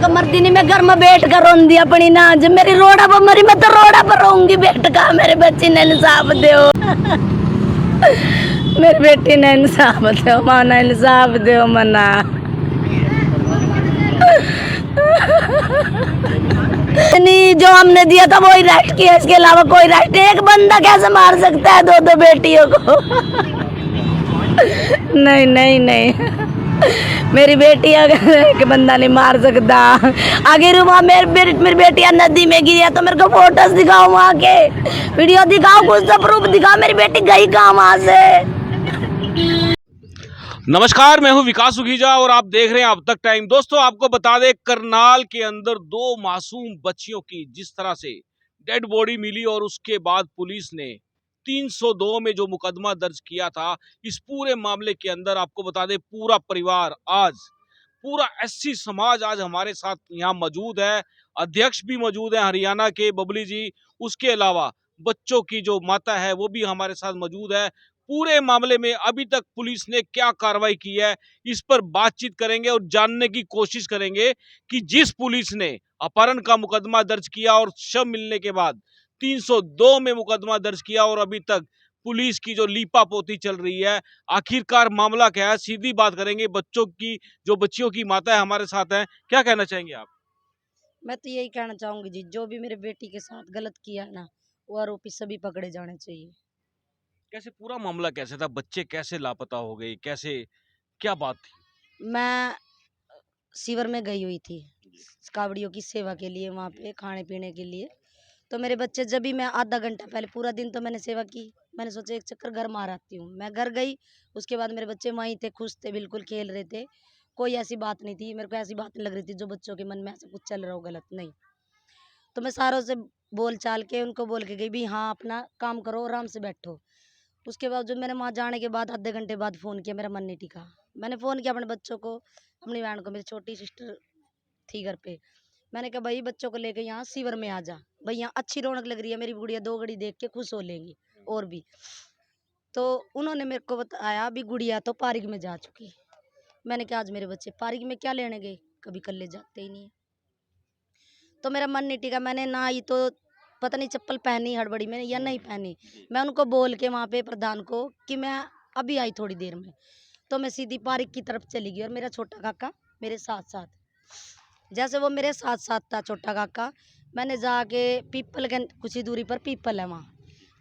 को मर्दी नहीं, मैं घर में बैठ कर रोंदी अपनी ना। जब मेरी रोड़ा पर मरी, मैं तो रोड़ा पर रोऊंगी बैठ का। मेरे बच्ची ने इंसाफ दो, मेरी बेटी ने इंसाफ दो, माना इंसाफ दो मना। नहीं, जो हमने दिया था वही राइट किया, इसके अलावा कोई राइट। एक बंदा कैसे मार सकता है दो दो बेटियों को? नहीं नहीं नहीं, मेरी बेटी एक बंदा नहीं मार सकता। अगर वहाँ मेरी बेटियां नदी में गिरी है तो मेरे को फोटोज दिखाओ, वहाँ के वीडियो दिखाओ, कुछ तो प्रूफ दिखाओ मेरी बेटी गई कहाँ वहाँ से। नमस्कार, मैं हूं विकास सुखीजा और आप देख रहे हैं अब तक टाइम। दोस्तों, आपको बता दें, करनाल के अंदर दो मासूम बच्चियों की जिस तरह से डेड बॉडी मिली और उसके बाद पुलिस ने 302 में जो मुकदमा दर्ज किया था, इस पूरे मामले के अंदर आपको बता दें पूरा परिवार आज, पूरा एससी समाज आज हमारे साथ यहाँ मौजूद है। अध्यक्ष भी मौजूद है हरियाणा के बबली जी, उसके अलावा बच्चों की जो माता है वो भी हमारे साथ मौजूद है। पूरे मामले में अभी तक पुलिस ने क्या कार्रवाई की है, इस पर बातचीत करेंगे और जानने की कोशिश करेंगे कि जिस पुलिस ने अपहरण का मुकदमा दर्ज किया और शव मिलने के बाद 302 में मुकदमा दर्ज किया और अभी तक पुलिस की जो लीपापोती चल रही है, आखिरकार मामला क्या है, सीधी बात करेंगे। बच्चों की जो बच्चियों की माता है हमारे साथ हैं, क्या कहना चाहेंगे आप? मैं तो यही कहना चाहूंगी जी, जो भी मेरे बेटी के साथ गलत किया है ना, वो आरोपी सभी पकड़े जाने चाहिए। कैसे पूरा मामला कैसे था, बच्चे कैसे लापता हो गए, कैसे, क्या बात थी? मैं शिविर में गई हुई थी कावड़ियों की सेवा के लिए, वहाँ पे खाने पीने के लिए। तो मेरे बच्चे, जब भी मैं आधा घंटा पहले, पूरा दिन तो मैंने सेवा की, मैंने सोचा एक चक्कर घर मार आती हूँ। मैं घर गई, उसके बाद मेरे बच्चे वहीं थे, खुश थे, बिल्कुल खेल रहे थे। कोई ऐसी बात नहीं थी, मेरे को ऐसी बात नहीं लग रही थी जो बच्चों के मन में ऐसा कुछ चल रहा हो गलत, नहीं। तो मैं सारों से बोल चाल के उनको बोल के गई भी, हाँ अपना काम करो, आराम से बैठो। उसके बाद जब मैंने वहाँ जाने के बाद आधे घंटे बाद फ़ोन किया, मेरा मन नहीं टिका। मैंने फ़ोन किया अपने बच्चों को, अपनी बहन को, मेरी छोटी सिस्टर थी घर पे। मैंने कहा भाई बच्चों को लेके यहाँ सीवर में आ जा, भाई यहाँ अच्छी रौनक लग रही है, मेरी गुड़िया दो घड़ी देख के खुश हो लेंगी और भी। तो उन्होंने मेरे को बताया भी गुड़िया तो पार्क में जा चुकी। मैंने कहा आज मेरे बच्चे पार्क में क्या लेने गए, कभी कल ले जाते ही नहीं है। तो मेरा मन नहीं टिका, मैंने ना ही तो पता नहीं चप्पल पहनी हड़बड़ी में या नहीं पहनी। मैं उनको बोल के वहाँ पे प्रधान को कि मैं अभी आई थोड़ी देर में, तो मैं सीधी पार्क की तरफ चली गई और मेरा छोटा काका मेरे साथ साथ। जैसे वो मेरे साथ साथ था छोटा काका, मैंने जाके पीपल के कुछ ही दूरी पर पीपल है वहाँ,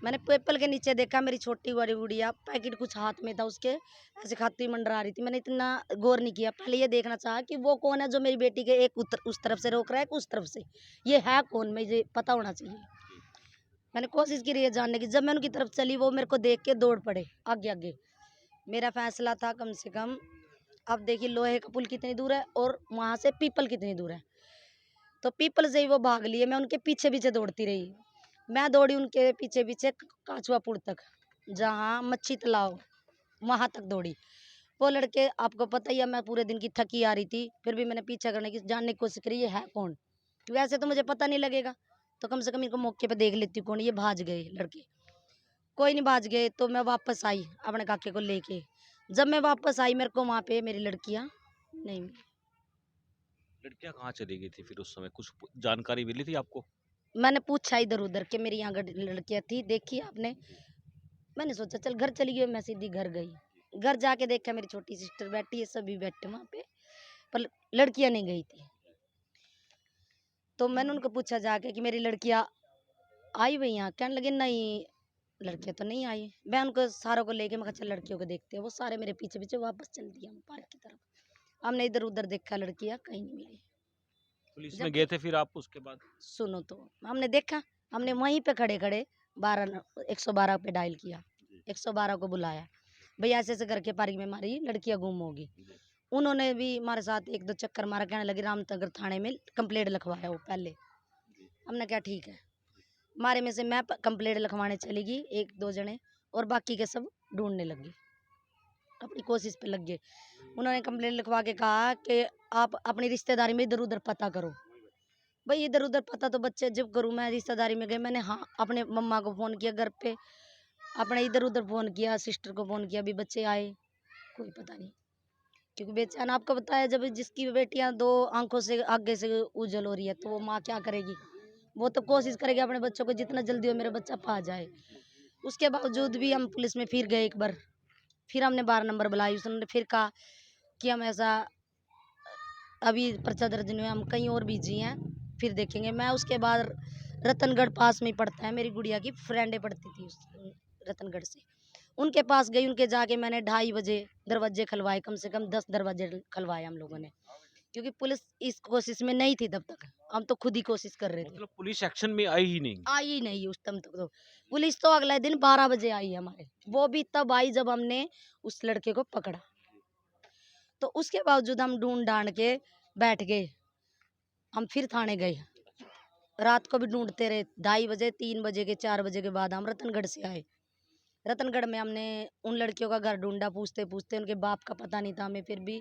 मैंने पीपल के नीचे देखा मेरी छोटी बड़ी गुड़िया, पैकेट कुछ हाथ में था उसके, ऐसे खाती मंडरा रही थी। मैंने इतना गौर नहीं किया, पहले ये देखना चाहा कि वो कौन है जो मेरी बेटी के एक उस तरफ से रोक रहा है, उस तरफ से, ये है कौन, मुझे पता होना चाहिए। मैंने कोशिश की रही है जानने की। जब मैं उनकी तरफ चली, वो मेरे को देख के दौड़ पड़े आगे आगे। मेरा फैसला था कम से कम, अब देखिए लोहे का पुल कितनी दूर है और वहां से पीपल कितनी दूर है। तो पीपल से ही वो भाग लिए, मैं उनके पीछे पीछे दौड़ती रही। मैं दौड़ी उनके पीछे पीछे काचुआपुर तक, जहाँ मच्छी तालाब, वहां तक दौड़ी। वो लड़के, आपको पता ही है, मैं पूरे दिन की थकी आ रही थी, फिर भी मैंने पीछा करने की, जानने की कोशिश करी ये है कौन, क्योंकि ऐसे तो मुझे पता नहीं लगेगा, तो कम से कम इनको मौके पे देख लेती हूँ कौन। ये भाज गए लड़के, कोई नहीं भाज गए। तो मैं वापस आई अपने काके को लेके। जब मैं वापस आई, मेरे को वहाँ पे मेरी लड़कियाँ नहीं मिली। लड़कियां कहाँ चली गई थी फिर उस समय, कुछ जानकारी मिली थी आपको? मैंने पूछा इधर उधर कि मेरी यहाँ लड़कियाँ थी, देखी आपने? मैंने सोचा चल घर चली गई, मैं सीधी घर गई। घर जाके देखा मेरी छोटी सिस्टर बैठी है, सभी बैठे वहाँ पे, पर लड़कियाँ नहीं गई थी। तो मैंने उनको पूछा जाके कि मेरी लड़कियाँ आई हुई यहाँ, कहने लगे नहीं लड़कियाँ तो नहीं आई। मैं उनको सारों को लेके, मैं कहा चल लड़कियों को देखते हैं। वो सारे मेरे पीछे पीछे वापस चल दिया पार्क की तरफ। हमने इधर उधर देखा, लड़कियाँ कहीं नहीं मिली। पुलिस में जब गए थे फिर आप उसके बाद? सुनो तो, हमने देखा, हमने वहीं पे खड़े खड़े 112 पे डायल किया, 112 को बुलाया, भैया ऐसे ऐसे करके पार्क में हमारी लड़कियां गुम होगी। उन्होंने भी हमारे साथ एक दो चक्कर मारा, कहने लगे रामनगर थाने में कंप्लेंट लिखवाया वो पहले। हमने क्या ठीक है। हमारे में से मैं कंप्लेंट लिखवाने चली गई, एक दो जने, और बाकी के सब ढूंढने लग गए, अपनी कोशिश पे लग गए। उन्होंने कंप्लेंट लिखवा के कहा कि आप अपनी रिश्तेदारी में इधर उधर पता करो। भाई इधर उधर पता तो बच्चे जब करूँ, मैं रिश्तेदारी में गई, मैंने हाँ अपने मम्मा को फ़ोन किया घर पे, अपने इधर उधर फ़ोन किया, सिस्टर को फ़ोन किया, अभी बच्चे आए, कोई पता नहीं। क्योंकि बेचैन आपको बताया, जब जिसकी बेटियां 2 आंखों से आगे से उज्जवल हो रही है तो वो माँ क्या करेगी? वो तो कोशिश करेगी अपने बच्चों को जितना जल्दी हो मेरा बच्चा पा जाए। उसके बावजूद भी हम पुलिस में फिर गए एक बार, फिर हमने 12 नंबर बुलाई, उसने फिर कहा कि हम ऐसा अभी पर्चा दर्ज नहीं हुआ, हम कहीं और बिजी हैं, फिर देखेंगे। मैं उसके बाद रतनगढ़ पास में ही पड़ता है, मेरी गुड़िया की फ्रेंडें पढ़ती थी उस रतनगढ़ से, उनके पास गई, उनके जाके मैंने 2:30 बजे दरवाजे खलवाए, कम से कम 10 दरवाजे खलवाए हम लोगों ने, क्योंकि पुलिस इस कोशिश में नहीं थी तब तक, हम तो खुद ही कोशिश कर रहे थे। मतलब पुलिस एक्शन में आई ही नहीं। आई ही नहीं उस टाइम तक तो। पुलिस तो अगले दिन 12 बजे आई हमारे, वो भी तब आई जब हमने उस लड़के को पकड़ा। तो उसके बावजूद हम ढूंढ डांड के बैठ गए, हम फिर थाने गए, रात को भी ढूंढते रहे, 2:30 बजे, 3 बजे के, 4 बजे के बाद हम रतनगढ़ से आए। रतनगढ़ में हमने उन लड़कियों का घर ढूंढा, पूछते पूछते, उनके बाप का पता नहीं था हमें, फिर भी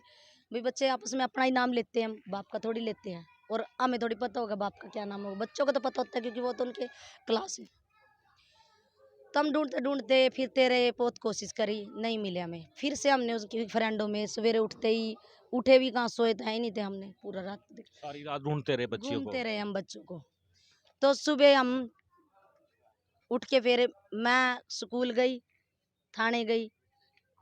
भाई बच्चे आपस में अपना ही नाम लेते हैं, बाप का थोड़ी लेते हैं, और हमें थोड़ी पता होगा बाप का क्या नाम होगा, बच्चों को तो पता होता है क्योंकि वो तो उनके क्लास है। तो हम ढूंढते ढूंढते फिरते रहे, बहुत कोशिश करी, नहीं मिले हमें। फिर से हमने उसकी फ्रेंडों में सवेरे उठते ही, उठे भी कहाँ, सोए तो है ही नहीं थे, हमने पूरा रात सारी रात ढूंढते रहे बच्चियों को। घूमते रहे हम बच्चों को। तो सुबह हम उठ के फिर मैं स्कूल गई, थाने गई,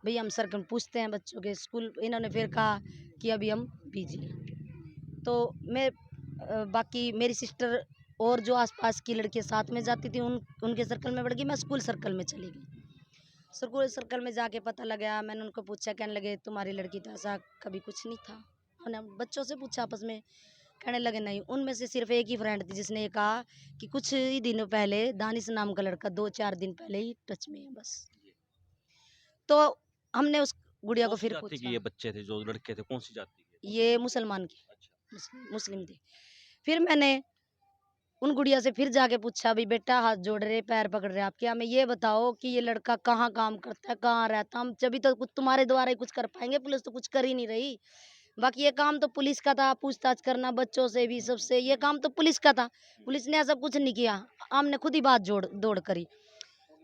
भई हम सर को पूछते हैं बच्चों के स्कूल, इन्होंने फिर कहा कि अभी हम बिजी हैं। तो मैं बाकी मेरी सिस्टर और जो आसपास की लड़कियां साथ में जाती थी, उनके सर्कल में बढ़ गई, मैं स्कूल सर्कल में चली गई। स्कूल सर्कल में जाके पता लगा, मैंने उनको पूछा, कहने लगे तुम्हारी लड़की तो ऐसा कभी कुछ नहीं था। हमने बच्चों से पूछा आपस में, कहने लगे नहीं। उनमें से सिर्फ एक ही फ्रेंड थी जिसने ये कहा कि कुछ ही दिनों पहले दानिश नाम का लड़का 2-4 दिन पहले ही टच में है बस। तो हमने उस गुड़िया को कौन सी फिर जाति के पूछा, ये बच्चे थे, जो लड़के थे, कौन सी जाति के? ये मुसलमान के, अच्छा। मुस्लिम थे। फिर मैंने उन गुड़िया से फिर जाके पूछा, भाई बेटा हाथ जोड़ रहे, पैर पकड़ रहे, आपके हमें ये बताओ कि ये लड़का कहाँ काम करता है, कहाँ रहता, हम जब तो कुछ तुम्हारे द्वारा ही कुछ कर पाएंगे, पुलिस तो कुछ कर ही नहीं रही। बाकी ये काम तो पुलिस का था, पूछताछ करना बच्चों से भी, सबसे, ये काम तो पुलिस का था, पुलिस ने ऐसा कुछ नहीं किया, हमने खुद ही बात जोड़ दौड़ करी।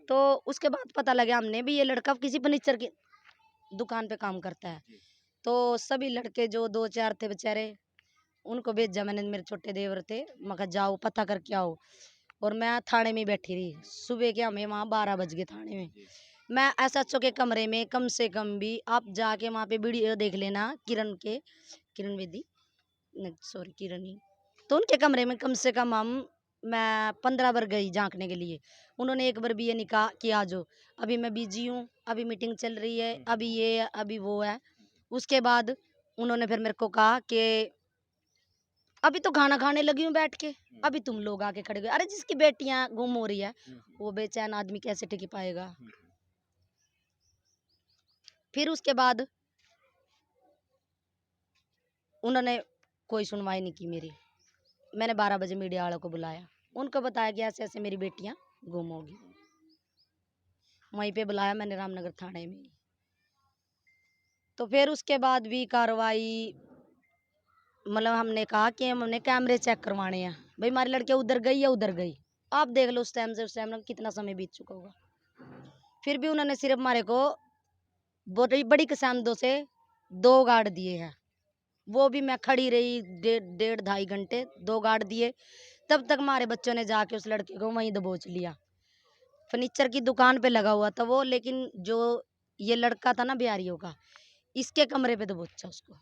तो उसके बाद पता लगा हमने भी ये लड़का किसी फर्नीचर की दुकान पे काम करता है। तो सभी लड़के जो 2-4 थे बेचारे, उनको भेजा मैंने, मेरे छोटे देवर थे, मैं कहा जाओ पता करके आओ। और मैं थाने में बैठी रही, सुबह के हमें वहाँ 12 बज गए थाने में। मैं SHO के कमरे में कम से कम भी, आप जाके वहाँ पे वीडियो देख लेना, किरण बेदी, सॉरी किरण ही, तो उनके कमरे में कम से कम मैं 15 बार गई झांकने के लिए। उन्होंने एक बार भी ये नहीं कहा कि आ जाओ, अभी मैं बिजी हूँ, अभी मीटिंग चल रही है, अभी ये है, अभी वो है। उसके बाद उन्होंने फिर मेरे को कहा कि अभी तो खाना खाने लगी हूँ बैठ के, अभी तुम लोग आके खड़े गए। अरे जिसकी बेटियां गुम हो रही है, वो बेचैन आदमी कैसे टिक पाएगा। फिर उसके बाद उन्होंने कोई सुनवाई नहीं की मेरी। मैंने 12 बजे मीडिया वालों को बुलाया, उनको बताया कि ऐसे ऐसे मेरी बेटियां गुम होगी। वहीं पे बुलाया मैंने रामनगर थाने में। तो फिर उसके बाद भी कार्रवाई, मतलब हमने कहा कि हमने कैमरे चेक करवाने हैं, भाई हमारी लड़कियां उधर गई या उधर गई, आप देख लो उस टाइम से उस टाइम में कितना समय बीत चुका होगा। फिर भी उन्होंने सिर्फ हमारे को बड़ी बड़ी किसानों से 2 गार्ड दिए हैं, वो भी मैं खड़ी रही 1.5-2.5 घंटे, 2 गार्ड दिए। तब तक हमारे बच्चों ने जाके उस लड़के को वहीं दबोच लिया। फर्नीचर की दुकान पे लगा हुआ था वो, लेकिन जो ये लड़का था ना बिहारियों का, इसके कमरे पे दबोचा उसको।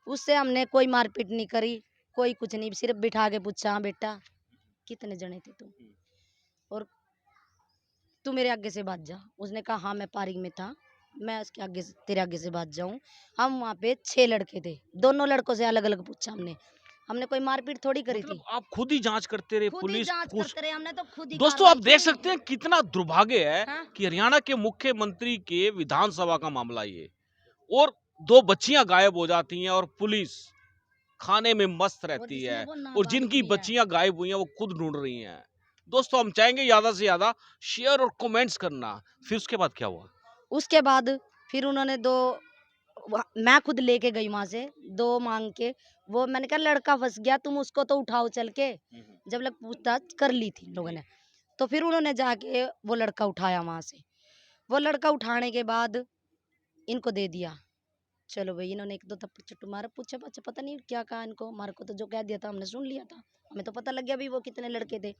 उससे हमने कोई मारपीट नहीं करी, कोई कुछ नहीं, सिर्फ बिठा के पूछा, हाँ बेटा कितने जने थे तुम, और तू मेरे आगे से भाग जा। उसने कहा हाँ मैं पार्किंग में था, मैं उसके आगे से, तेरे आगे से भाग जाऊं। हम वहाँ पे 6 लड़के थे, दोनों लड़कों से अलग अलग पूछा हमने कोई मारपीट थोड़ी करी थी। मतलब आप खुद ही जांच करते रहे, खुद ही पुलिस जांच कुछ। करते रहे, हमने तो खुद ही दोस्तों आप कार्रवाई देख की। सकते हैं कितना दुर्भाग्य है हाँ? कि हरियाणा के मुख्यमंत्री के विधानसभा का मामला ये, और 2 बच्चियां गायब हो जाती हैं और पुलिस खाने में मस्त और रहती जिसमें है, वो और नाबालिग जिनकी भी है। बच्चियां गायब हुई हैं वो खुद ढूंढ रही हैं। दोस्तों हम चाहेंगे ज्यादा से ज्यादा शेयर और कमेंट्स करना। फिर उसके बाद क्या हुआ? उसके बाद फिर उन्होंने 2, मैं खुद लेके गई वहां से 2 मांग के, वो मैंने कहा लड़का फंस गया, तुम उसको तो उठाओ चल के, जब लग पूछताछ कर ली थी लोगों ने। तो फिर उन्होंने जाके वो लड़का उठाया वहां से, वो लड़का उठाने के बाद इनको दे दिया चलो भाई, इन्होंने एक दो थप्पड़ चट्टू मारा, पूछा पाछा पता नहीं क्या कहा इनको, हमारे को तो जो कह दिया था हमने सुन लिया था, हमें तो पता लग गया भी वो कितने लड़के थे।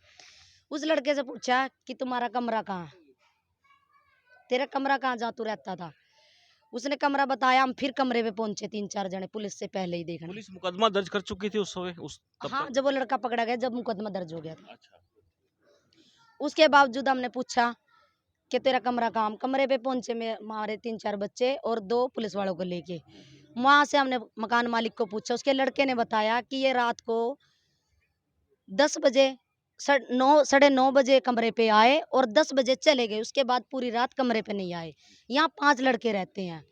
उस लड़के से पूछा कि तुम्हारा कमरा कहाँ, तेरा कमरा कहाँ जहाँ तू रहता था। उसने कमरा बताया, हम फिर कमरे पे पहुंचे 3-4 जने पुलिस से पहले ही देखना। पुलिस मुकदमा दर्ज कर चुकी थी उस समय उस तब हाँ, तक? जब वो लड़का पकड़ा गया, जब मुकदमा दर्ज हो गया था। अच्छा। उसके बावजूद हमने पूछा कि तेरा कमरा कहाँ, हम कमरे पे पहुंचे में हमारे 3-4 बच्चे और 2 पुलिस वालों को लेके। वहां से हमने मकान मालिक को पूछा, उसके लड़के ने बताया कि ये रात को 10 बजे 9:30 बजे कमरे पे आए और 10 बजे चले गए, उसके बाद पूरी रात कमरे पे नहीं आए। यहाँ 5 लड़के रहते हैं।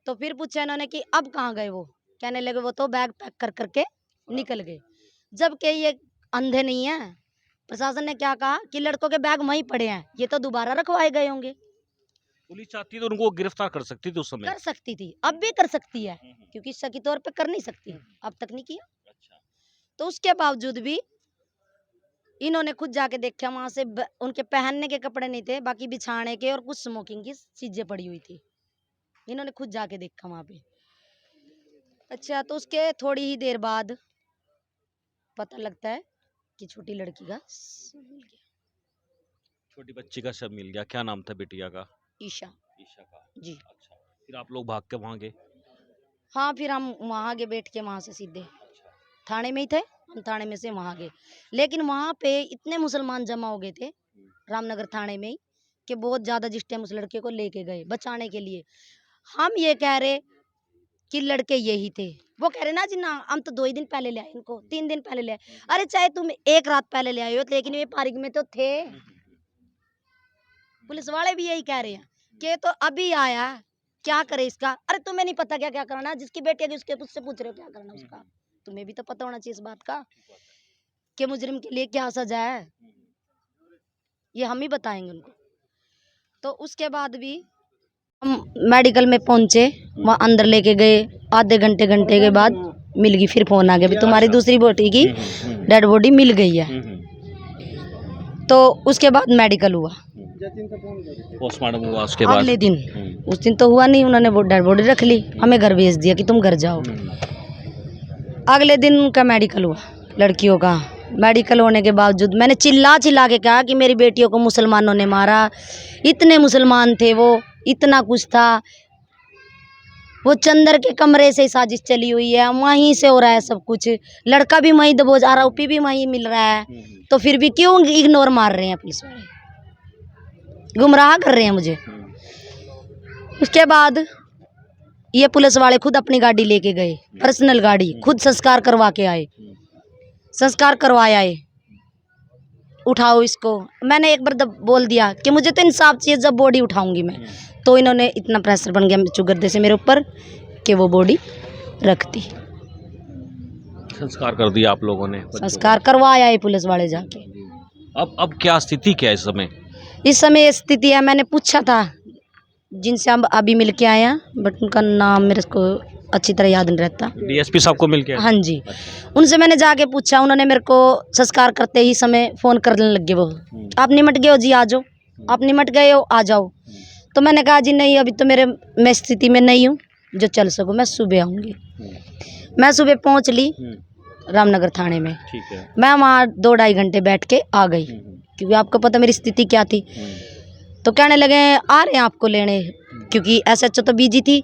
तो फिर पूछा इन्होंने कि अब कहाँ गए वो, कहने लगे वो तो बैग पैक कर करके निकल गए। जबकि ये अंधे नहीं है, प्रशासन ने क्या कहा कि लड़कों के बैग वहीं पड़े हैं, ये तो दोबारा रखवाए गए होंगे। पुलिस चाहती तो उनको गिरफ्तार कर सकती थी उस समय। कर सकती थी, अब भी कर सकती है, क्योंकि सही तौर पे कर नहीं सकती, अब तक नहीं किया। अच्छा। तो उसके बावजूद भी इन्होंने खुद जाके देखा, वहां से उनके पहनने के कपड़े नहीं थे, बाकी बिछाने के और कुछ स्मोकिंग की चीजें पड़ी हुई थी। इन्होंने खुद जाके देखा वहां पे। अच्छा, तो उसके थोड़ी ही देर बाद पता लगता है कि छोटी लड़की का शव मिल गया। छोटी बच्ची का शव मिल गया, क्या नाम था बिटिया का? ईशा ईशा का। जी। अच्छा, फिर आप लोग भाग के वहां गए? हाँ, फिर हम वहां गए, बैठ के वहां से सीधे थाने में ही थे, हम थाने में से वहां गए। लेकिन वहां पे इतने मुसलमान जमा हो गए थे रामनगर थाने में ही कि बहुत ज्यादा, जिस टाइम उस लड़के को लेके गए बचाने के लिए, हम ये कह रहे कि लड़के यही थे, वो कह रहे ना जी ना, हम तो 2 ही दिन पहले ले आए, इनको 3 दिन पहले ले आए। अरे चाहे तुम 1 रात पहले ले आए हो, लेकिन ये पार्क में तो थे। पुलिस वाले भी यही कह रहे हैं कि तो अभी आया, क्या करे इसका। अरे तुम्हें नहीं पता क्या क्या करना, जिसकी बेटी है उसके उससे पूछ रहे हो क्या करना उसका, तुम्हें भी तो पता होना चाहिए इस बात का कि मुजरिम के लिए क्या सजा है, ये हम ही बताएंगे उनको। तो उसके बाद भी हम मेडिकल में पहुंचे, वहाँ अंदर लेके गए, आधे घंटे के बाद मिल गई, फिर फोन आ गया भी तुम्हारी दूसरी बेटी की डेड बॉडी मिल गई है। तो उसके बाद मेडिकल हुआ, पोस्टमार्टम हुआ उसके बाद अगले दिन। उस दिन तो हुआ नहीं, उन्होंने वो डेड बॉडी रख ली, हमें घर भेज दिया कि तुम घर जाओ। अगले दिन उनका मेडिकल हुआ, लड़कियों का। मेडिकल होने के बावजूद मैंने चिल्ला चिल्ला के कहा कि मेरी बेटियों को मुसलमानों ने मारा, इतने मुसलमान थे वो, इतना कुछ था, वो चंदर के कमरे से साजिश चली हुई है, वहीं से हो रहा है सब कुछ, लड़का भी वहीं दबोच, आरोपी भी वहीं मिल रहा है, तो फिर भी क्यों इग्नोर मार रहे हैं पुलिस वाले, गुमराह कर रहे हैं मुझे। उसके बाद ये पुलिस वाले खुद अपनी गाड़ी लेके गए, पर्सनल गाड़ी, खुद संस्कार करवा के आए, संस्कार करवाया है, उठाओ इसको। मैंने एक बार बोल दिया कि मुझे तो इंसाफ चाहिए, जब बॉडी उठाऊंगी मैं। तो इन्होंने इतना प्रेशर बन गया चुगरदे से मेरे ऊपर कि वो बॉडी रख दी। संस्कार कर दिया आप लोगों ने? संस्कार करवाया है पुलिस वाले जाके। अब क्या स्थिति क्या है इस समय? इस समय ये स्थिति है, मैंने पूछा था जिनसे हम अभी मिल के आए हैं, बट उनका नाम मेरे को अच्छी तरह याद नहीं रहता। डीएसपी साहब को मिल के? हाँ जी। उनसे मैंने जाके पूछा, उन्होंने मेरे को संस्कार करते ही समय फ़ोन करने लग गए वो, आप निमट गए हो जी, आ जाओ, आप निमट गए हो, आ जाओ। तो मैंने कहा जी नहीं, अभी तो मैं स्थिति में नहीं हूँ जो चल सकूँ, मैं सुबह आऊँगी। मैं सुबह पहुँच ली रामनगर थाने में। ठीक है। मैं वहाँ 2-2.5 घंटे बैठ के आ गई, क्योंकि आपको पता मेरी स्थिति क्या थी। तो कहने लगे आ रहे हैं आपको लेने, क्योंकि SHO तो बिजी थी,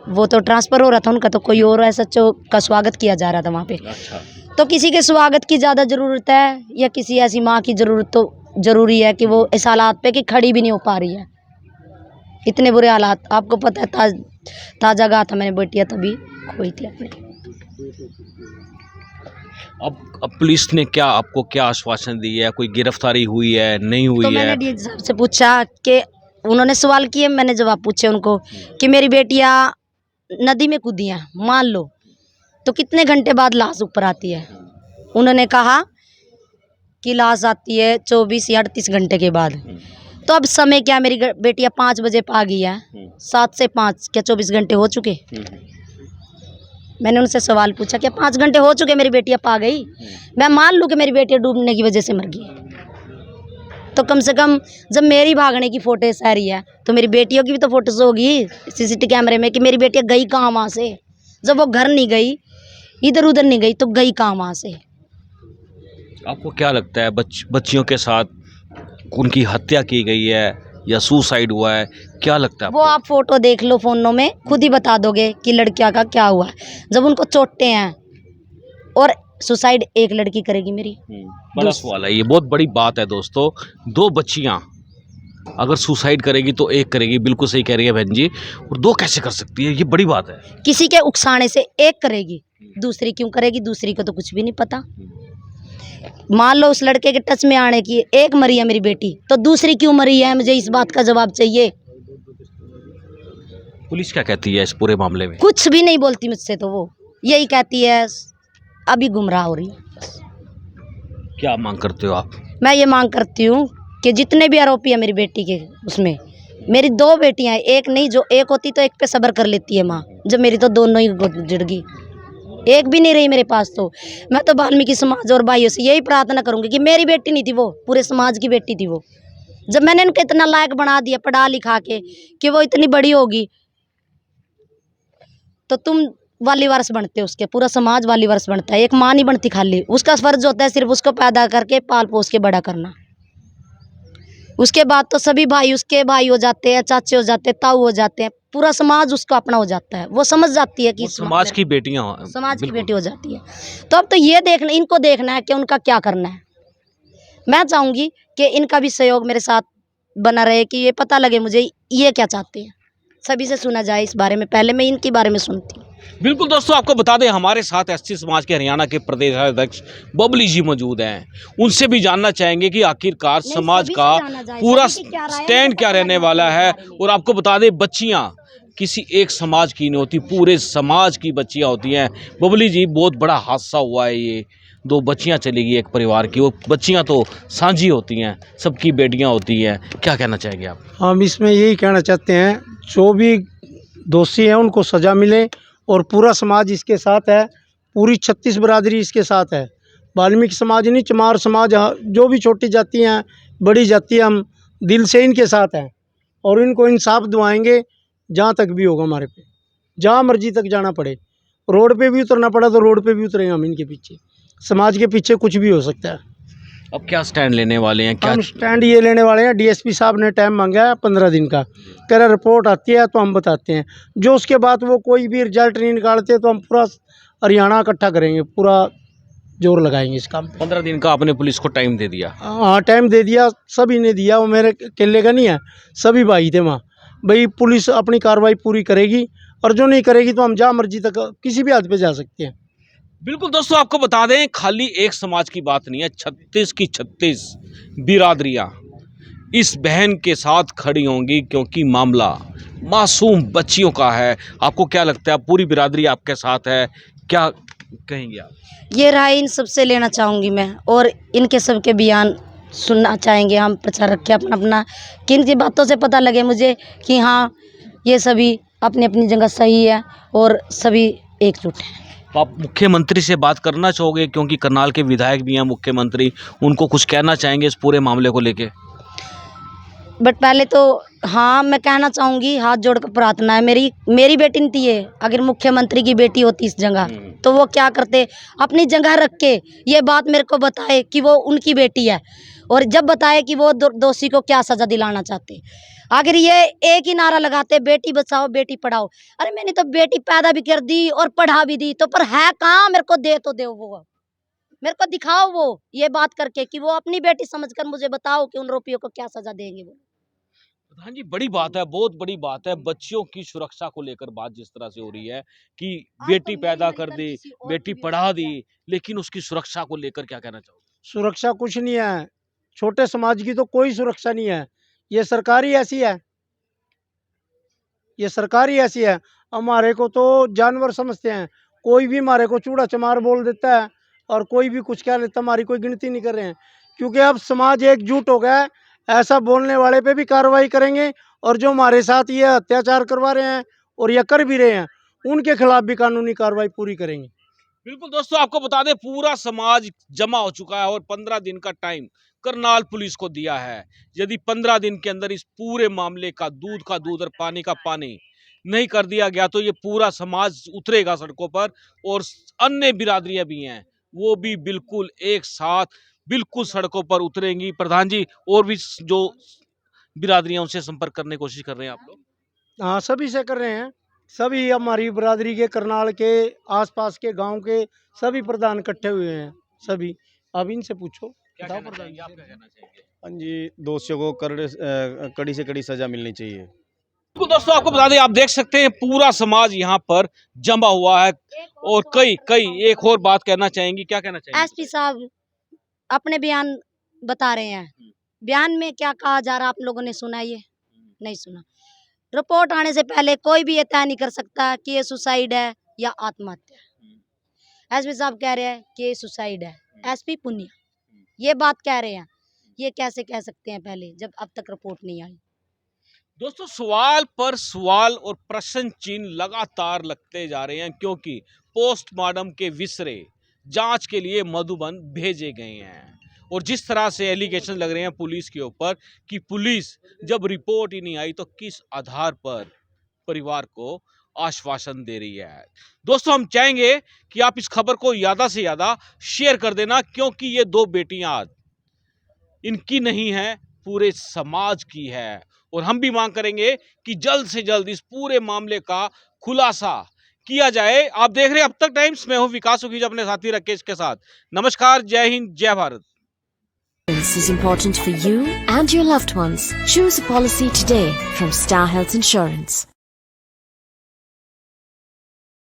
वो तो ट्रांसफ़र हो रहा था उनका, तो कोई और SHO का स्वागत किया जा रहा था वहाँ पे। अच्छा। तो किसी के स्वागत की ज़्यादा ज़रूरत है या किसी ऐसी माँ की ज़रूरत, तो ज़रूरी है कि वो इस हालात पे कि खड़ी भी नहीं हो पा रही है, इतने बुरे हालात। आपको पता है ताज़ा गा था मैंने, बेटियाँ तभी खोई थी अपने। अब पुलिस ने क्या आपको क्या आश्वासन दिया है? कोई गिरफ्तारी हुई है, नहीं हुई तो है? मैंने डीएसपी साहब से पूछा कि उन्होंने सवाल किए, मैंने जवाब पूछे उनको कि मेरी बेटियाँ नदी में कूदी हैं, मान लो, तो कितने घंटे बाद लाश ऊपर आती है? उन्होंने कहा कि लाश आती है 24 या 38 घंटे के बाद। तो अब समय क्या, मेरी बेटियाँ 5 बजे पा गई है, 7 से 5, क्या 24 घंटे हो चुके? मैंने उनसे सवाल पूछा क्या 5 घंटे हो चुके मेरी बेटियाँ पा गई? मैं मान लूँ कि मेरी बेटियाँ डूबने की वजह से मर गई, तो कम से कम जब मेरी भागने की फोटेज आ रही है तो मेरी बेटियों की भी तो फोटोज होगी सीसीटीवी कैमरे में कि मेरी बेटियाँ गई कहाँ वहाँ से। जब वो घर नहीं गई, इधर उधर नहीं गई, तो गई कहाँ वहाँ से। आपको क्या लगता है बच्चियों के साथ उनकी हत्या की गई है या सुसाइड हुआ है, क्या लगता है वो आपको? आप फोटो देख लो फोनों में, खुद ही बता दोगे कि लड़कियां का क्या हुआ है। जब उनको चोटें हैं और सुसाइड एक लड़की करेगी मेरी। बड़ा सवाल है, ये बहुत बड़ी बात है दोस्तों। दो बच्चियां अगर सुसाइड करेगी तो एक करेगी, बिल्कुल सही कह रही है बहन जी। और दो कैसे कर सकती है, ये बड़ी बात है। किसी के उकसाने से एक करेगी, दूसरी क्यों करेगी? दूसरी को तो कुछ भी नहीं पता। मान लो उस लड़के के टच में आने की एक मरी है मेरी बेटी, तो दूसरी क्यों मरी है? मुझे इस बात का जवाब चाहिए। पुलिस क्या कहती है इस पूरे मामले में? कुछ भी नहीं बोलती मुझसे, तो वो यही कहती है अभी गुमराह हो रही है। क्या मांग करते हो आप? मैं ये मांग करती हूँ कि जितने भी आरोपी है मेरी बेटी के, उसमें मेरी दो बेटियां हैं, एक नहीं। जो एक होती तो एक पे सब्र कर लेती है माँ, जब मेरी तो दोनों ही जुड़ गई, एक भी नहीं रही मेरे पास। तो मैं तो वाल्मीकि समाज और भाइयों से यही प्रार्थना करूंगी कि मेरी बेटी नहीं थी वो, पूरे समाज की बेटी थी वो। जब मैंने इनको इतना लायक बना दिया पढ़ा लिखा के कि वो इतनी बड़ी होगी, तो तुम वाली वारस बनते हो उसके, पूरा समाज वाली वारस बनता है। एक माँ नहीं बनती खाली, उसका फर्ज होता है सिर्फ उसको पैदा करके पाल पोस के बड़ा करना। उसके बाद तो सभी भाई उसके भाई हो जाते हैं, चाचे हो जाते हैं, ताऊ हो जाते हैं, पूरा समाज उसका अपना हो जाता है। वो समझ जाती है कि समाज की बेटियां, समाज की बेटी हो जाती है। तो अब तो ये देखना, इनको देखना है कि उनका क्या करना है। मैं चाहूंगी कि इनका भी सहयोग मेरे साथ बना रहे, कि ये पता लगे मुझे ये क्या चाहते हैं, सभी से सुना जाए इस बारे में। पहले मैं इनके बारे में सुनती हूँ। बिल्कुल दोस्तों, आपको बता दें हमारे साथ एसटी समाज के हरियाणा के प्रदेश अध्यक्ष बबली जी मौजूद हैं। उनसे भी जानना चाहेंगे कि आखिरकार समाज का पूरा स्टैंड क्या रहने वाला है। और आपको बता दें, बच्चियां किसी एक समाज की नहीं होती, पूरे समाज की बच्चियां होती हैं। बबली जी, बहुत बड़ा हादसा हुआ है, ये दो बच्चियां चली गई एक परिवार की। वो बच्चियां तो साझी होती हैं, सबकी बेटियां होती हैं, क्या कहना चाहेंगे आप? हम इसमें यही कहना चाहते हैं, जो भी दोषी हैं उनको सज़ा मिले और पूरा समाज इसके साथ है, पूरी 36 बरादरी इसके साथ है। वाल्मीकि समाज नहीं, चमार समाज, जो भी छोटी जाति हैं, बड़ी जाति, हम दिल से इनके साथ हैं और इनको इंसाफ दिवाएंगे जहाँ तक भी होगा हमारे पे, जहाँ मर्जी तक जाना पड़े। रोड पे भी उतरना पड़ा तो रोड पे भी उतरेंगे हम इनके पीछे। समाज के पीछे कुछ भी हो सकता है। अब क्या स्टैंड लेने वाले हैं? क्या हम स्टैंड ये लेने वाले हैं, डीएसपी साहब ने टाइम मांगा है 15 दिन का, कह रहा रिपोर्ट आती है तो हम बताते हैं। जो उसके बाद वो कोई भी रिजल्ट नहीं निकालते तो हम पूरा हरियाणा इकट्ठा करेंगे, पूरा जोर लगाएंगे इस काम पे। 15 दिन का आपने पुलिस को टाइम दे दिया? हाँ, टाइम दे दिया, सभी ने दिया। वो मेरे अकेले का नहीं है, सभी भाई थे वहाँ। भाई पुलिस अपनी कार्रवाई पूरी करेगी और जो नहीं करेगी तो हम जहाँ मर्जी तक किसी भी हद पे जा सकते हैं। बिल्कुल दोस्तों, आपको बता दें, खाली एक समाज की बात नहीं है, 36 की 36 बिरादरियां इस बहन के साथ खड़ी होंगी, क्योंकि मामला मासूम बच्चियों का है। आपको क्या लगता है, पूरी बिरादरी आपके साथ है, क्या कहेंगे आप? ये राय इन सबसे लेना चाहूँगी मैं, और इनके सबके बयान सुनना चाहेंगे हम, प्रचार रखें अपना अपना, कि इनकी बातों से पता लगे मुझे कि हाँ, ये सभी अपनी अपनी जगह सही है और सभी एकजुट हैं। तो आप मुख्यमंत्री से बात करना चाहोगे, क्योंकि करनाल के विधायक भी हैं मुख्यमंत्री, उनको कुछ कहना चाहेंगे इस पूरे मामले को लेके? बट पहले तो हाँ, मैं कहना चाहूँगी, हाथ जोड़कर प्रार्थना है, मेरी बेटी नहीं थी ये। अगर मुख्यमंत्री की बेटी होती इस जगह, तो वो क्या करते, अपनी जगह रख के ये बात मेरे को बताए कि वो उनकी बेटी है, और जब बताए कि वो दोषी को क्या सज़ा दिलाना चाहते। अगर ये एक ही नारा लगाते, बेटी बचाओ बेटी पढ़ाओ, अरे मैंने तो बेटी पैदा भी कर दी और पढ़ा भी दी, तो पर है कहाँ? मेरे को दे तो दो, वो मेरे को दिखाओ वो, ये बात करके कि वो अपनी बेटी समझकर मुझे बताओ कि उन आरोपियों को क्या सज़ा देंगे वो। हाँ जी, बड़ी बात है, बहुत बड़ी बात है। बच्चियों की सुरक्षा को लेकर बात जिस तरह से हो रही है कि बेटी पैदा कर दी, बेटी पढ़ा दी, लेकिन उसकी सुरक्षा को लेकर क्या कहना चाहोगे? सुरक्षा कुछ नहीं है, छोटे समाज की तो कोई सुरक्षा नहीं है। ये सरकार ही ऐसी है, ये सरकार ही ऐसी है। हमारे को तो जानवर समझते हैं, कोई भी हमारे को चूड़ा चमार बोल देता है और कोई भी कुछ कह लेता, हमारी कोई गिनती नहीं कर रहे हैं। क्योंकि अब समाज एकजुट हो गया है, ऐसा बोलने वाले पे भी कार्रवाई करेंगे और जो हमारे साथ ये अत्याचार करवा रहे हैं और ये कर भी रहे हैं, उनके खिलाफ भी कानूनी कार्रवाई पूरी करेंगे। बिल्कुल दोस्तों, आपको बता दें, पूरा समाज जमा हो चुका है और 15 दिन का टाइम करनाल पुलिस को दिया है। यदि 15 दिन के अंदर इस पूरे मामले का दूध और पानी का पानी नहीं कर दिया गया तो ये पूरा समाज उतरेगा सड़कों पर, और अन्य बिरादरियां भी हैं वो भी बिल्कुल एक साथ बिल्कुल सड़कों पर उतरेंगी। प्रधान जी, और भी जो बिरादरियां उनसे संपर्क करने की कोशिश कर रहे हैं आप लोग? हाँ, सभी से कर रहे हैं। सभी हमारी बरादरी के, करनाल के, आसपास के गांव के सभी प्रधान इकट्ठे हुए हैं सभी। अब इनसे पूछो, क्या बताओ कहना प्रधान चाहेंगे, आप जी। क्या कहना चाहेंगे? हाँ जी, दोषियों को कड़ी से कड़ी सजा मिलनी चाहिए। तो दोस्तों आपको बता दें, आप देख सकते हैं पूरा समाज यहाँ पर जमा हुआ है, और कई एक और बात कहना चाहेंगी, क्या कहना चाहेंगी? एसपी साहब अपने बयान बता रहे हैं, बयान में क्या कहा जा रहा आप लोगों ने सुना? ये नहीं सुना। रिपोर्ट आने से पहले कोई भी ये तय नहीं कर सकता कि ये सुसाइड है या आत्महत्या। एसपी साहब कह रहे हैं कि ये सुसाइड है, एसपी पुनिया ये बात कह रहे हैं। ये कैसे कह सकते हैं पहले, जब अब तक रिपोर्ट नहीं आई? दोस्तों सवाल पर सवाल और प्रश्न चिन्ह लगातार लगते जा रहे हैं, क्योंकि पोस्टमार्टम के विसरे जांच के लिए मधुबन भेजे गए हैं, और जिस तरह से एलिगेशन लग रहे हैं पुलिस के ऊपर कि पुलिस जब रिपोर्ट ही नहीं आई तो किस आधार पर परिवार को आश्वासन दे रही है। दोस्तों हम चाहेंगे कि आप इस खबर को ज़्यादा से ज़्यादा शेयर कर देना, क्योंकि ये दो बेटियां आज इनकी नहीं है, पूरे समाज की है, और हम भी मांग करेंगे कि जल्द से जल्द इस पूरे मामले का खुलासा किया जाए। आप देख रहे हैं अब तक टाइम्स, मैं हूं विकास सुखीजा अपने साथी राकेश के साथ। नमस्कार, जय हिंद, जय Bharat. This is important for you and your loved ones. Choose a policy today from Star Health Insurance.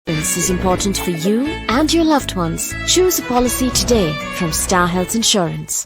This is important for you and your loved ones. Choose a policy today from Star Health Insurance.